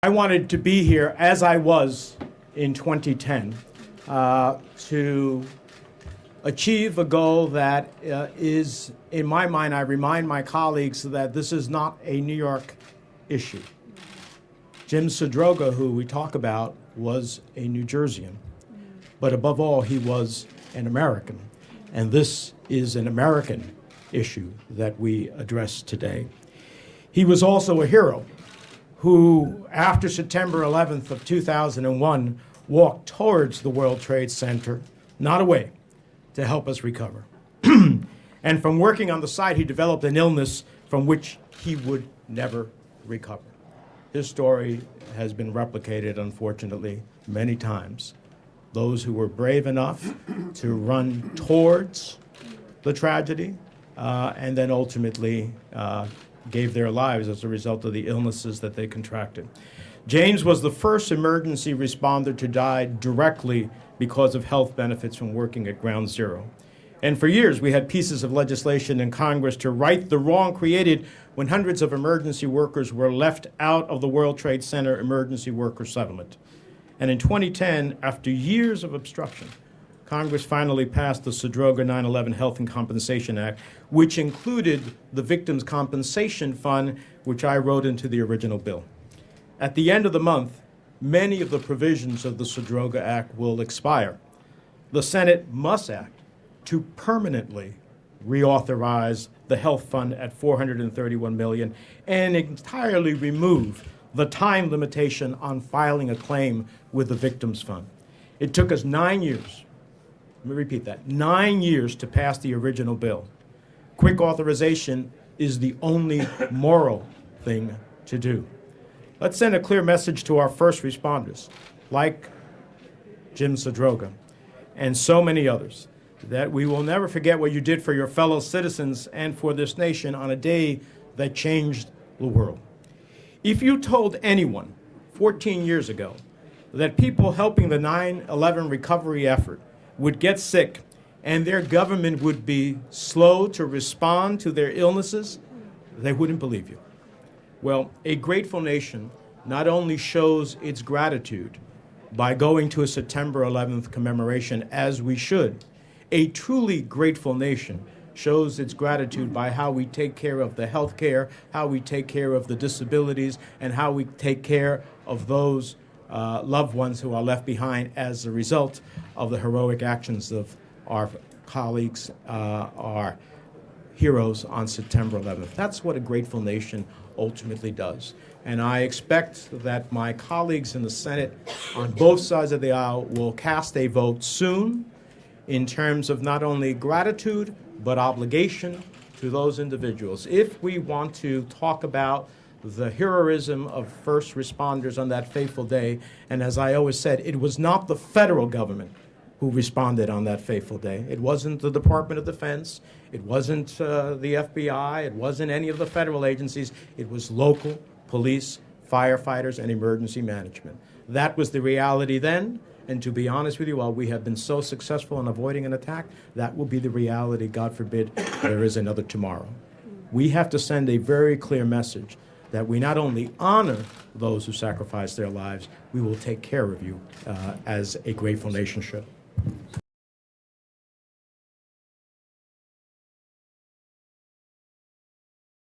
I wanted to be here as I was in 2010 to achieve a goal that is, in my mind, I remind my colleagues that this is not a New York issue. Jim Zadroga, who we talk about, was a New Jerseyan. But above all, he was an American. And this is an American issue that we address today. He was also a hero who, after September 11th of 2001, walked towards the World Trade Center, not away, to help us recover. And from working on the site, he developed an illness from which he would never recover. His story has been replicated, unfortunately, many times. Those who were brave enough to run towards the tragedy and then ultimately gave their lives as a result of the illnesses that they contracted. James was the first emergency responder to die directly because of health benefits from working at Ground Zero. And for years, we had pieces of legislation in Congress to right the wrong created when hundreds of emergency workers were left out of the World Trade Center emergency worker settlement. And in 2010, after years of obstruction, Congress finally passed the Zadroga 9/11 Health and Compensation Act, which included the Victims' Compensation Fund, which I wrote into the original bill. At the end of the month, many of the provisions of the Zadroga Act will expire. The Senate must act to permanently reauthorize the health fund at $431 million and entirely remove the time limitation on filing a claim with the Victims Fund. It took us 9 years. Let me repeat that, 9 years to pass the original bill. Quick authorization is the only moral thing to do. Let's send a clear message to our first responders, like Jim Zadroga and so many others, that we will never forget what you did for your fellow citizens and for this nation on a day that changed the world. If you told anyone 14 years ago that people helping the 9/11 recovery effort would get sick and their government would be slow to respond to their illnesses, they wouldn't believe you. Well, a grateful nation not only shows its gratitude by going to a September 11th commemoration, as we should, a truly grateful nation shows its gratitude by how we take care of the health care, how we take care of the disabilities, and how we take care of those loved ones who are left behind as a result of the heroic actions of our colleagues, our heroes on September 11th. That's what a grateful nation ultimately does. And I expect that my colleagues in the Senate on both sides of the aisle will cast a vote soon in terms of not only gratitude, but obligation to those individuals. If we want to talk about the heroism of first responders on that fateful day, and as I always said, it was not the federal government who responded on that fateful day. It wasn't the Department of Defense. It wasn't the FBI. It wasn't any of the federal agencies. It was local police, firefighters, and emergency management. That was the reality then. And to be honest with you, while we have been so successful in avoiding an attack, that will be the reality, God forbid, there is another tomorrow. We have to send a very clear message that we not only honor those who sacrifice their lives, we will take care of you as a grateful nation should.